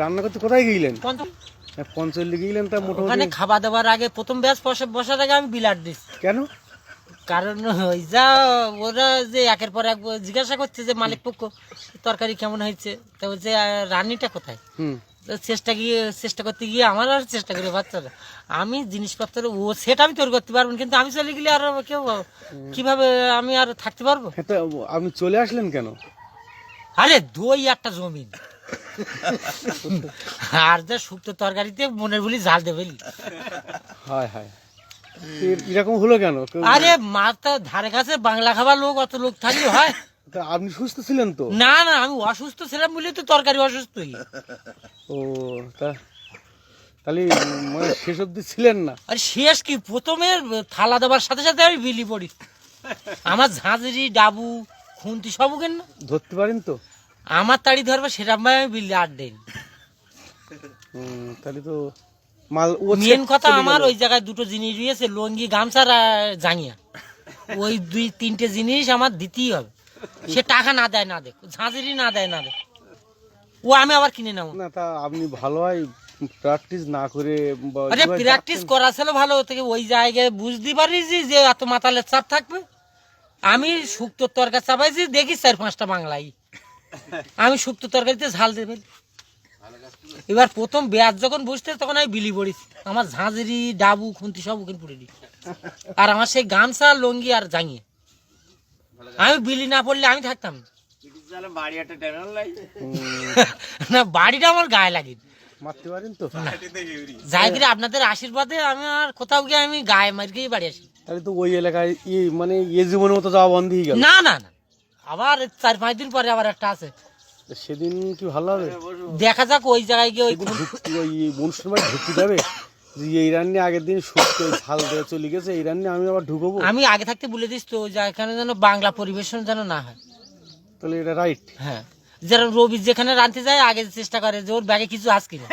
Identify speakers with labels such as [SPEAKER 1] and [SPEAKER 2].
[SPEAKER 1] রান্না করতে কোথায় গিয়েছিলেন?
[SPEAKER 2] পঞ্চম-
[SPEAKER 1] পঞ্চল্লি গিয়েছিলেন, তা
[SPEAKER 2] ওখানে
[SPEAKER 1] মোটামুটি
[SPEAKER 2] খাওয়া দাওয়ার আগে প্রথম ব্যাচ বসার আগে আমি বিলাট দিচ্ছি।
[SPEAKER 1] কেন?
[SPEAKER 2] কারণ ওই যা ওরা যে একের পর এক জিজ্ঞাসা করছে যে মালিক পক্ষ তরকারি কেমন হয়েছে, তো বলছে রান্নিটা কোথায়।
[SPEAKER 1] হুম।
[SPEAKER 2] তো চেষ্টা করতে গিয়ে আমার আর চেষ্টা করে বাচ্চারা আমি জিনিসপত্র ও সেটা আমি তৈরি করতে পারবো না, কিন্তু আমি চলে গেলে আর কেউ কিভাবে আমি আর থাকতে পারবো।
[SPEAKER 1] হ্যাঁ, তা আপনি চলে আসলেন কেন?
[SPEAKER 2] আরে দই একটা জমিন আর যা শুক্তো তরকারিতে মনের বলি জাল দেবে।
[SPEAKER 1] হায় হায়, এরকম হলো কেন?
[SPEAKER 2] আরে মাথা ধারে কাছে বাংলা খাবার লোক অত লোক থাকলে হয়?
[SPEAKER 1] তা আপনি সুস্থ ছিলেন তো?
[SPEAKER 2] না না, আমি অসুস্থ ছিলাম বলে তো তরকারি অসুস্থই।
[SPEAKER 1] ও, তাহলে মানে শেষ অবধি ছিলেন না?
[SPEAKER 2] আর শেষ কি, প্রথমে থালা দেওয়ার সাথে সাথে আমি বিলি পড়ি। আমার ঝাঁঝরি ডাবু খুন্তি সব কেন
[SPEAKER 1] ধরতে পারেন তো?
[SPEAKER 2] আমার তাড়ি ধরবে সেরকম ভাবে আমি বিলি আট দেন।
[SPEAKER 1] তাহলে তো মাল
[SPEAKER 2] মেন কথা আমার ওই জায়গায় দুটো জিনিস রয়েছে, লঙ্গি গামছার জাঙিয়া। ওই 2-3টে জিনিস আমার দিতেই হবে, সে টাকা না দেয় না দেখ, ঝাঁঝরি না দেয় না দেখ, ও আমি আবার কিনে নেবো
[SPEAKER 1] না। তা আপনি ভালো হয় প্র্যাকটিস না করে
[SPEAKER 2] আরে প্র্যাকটিস করা ছিল ভালো থেকে ওই জায়গায় বুঝতে পারিছি যে এত মাতালের চাপ থাকবে। আমি শুক্তো তরকারি চাপাইছি দেখি 4-5টা বাংলাই, আমি শুক্তো তরকারিতে ঝাল দেবে। এবার প্রথম ব্যাচ যখন বসতে তখন আমি বিলি পড়িছি, আমার ঝাঁঝরি ডাবু খুন্তি সব ওখানে পড়ে দিই, আর আমার সেই গামছা লঙ্গি আর জাঙিয়ে। আমি বিলি না পড়লে আমি থাকতাম না, বাড়িটা আমার গায়ে লাগে।
[SPEAKER 1] মারতে পারেন তো?
[SPEAKER 2] যাই করে আপনাদের আশীর্বাদে আমি আর কোথাও গিয়ে আমি গায়ে মার গিয়ে বাড়ি আসি।
[SPEAKER 1] তাহলে তো ওই এলাকায় মানে জীবনের মতো যাওয়া বন্ধ হয়ে গেল।
[SPEAKER 2] না না না, আবার 4-5 দিন পরে আবার একটা আছে,
[SPEAKER 1] সেদিন কি ভালো হবে?
[SPEAKER 2] দেখা যাক ওই জায়গায় গিয়ে।
[SPEAKER 1] ওই বনশুর বাড়ি ঢুকতে যাবে যে এই রান্নি আগের দিন শুক্তো ঝাল দিয়ে চলে গেছে, এই রান্নি আমি আবার ঢুকবো।
[SPEAKER 2] আমি আগে থাকতে বলে দিস তো যে এখানে যেন বাংলা পরিবেশন যেন না হয়।
[SPEAKER 1] তাহলে এটা রাইট।
[SPEAKER 2] হ্যাঁ, যারা রবি যেখানে রাঁধতে যায় আগে চেষ্টা করে যে ওর ব্যাগে কিছু আস কিনা।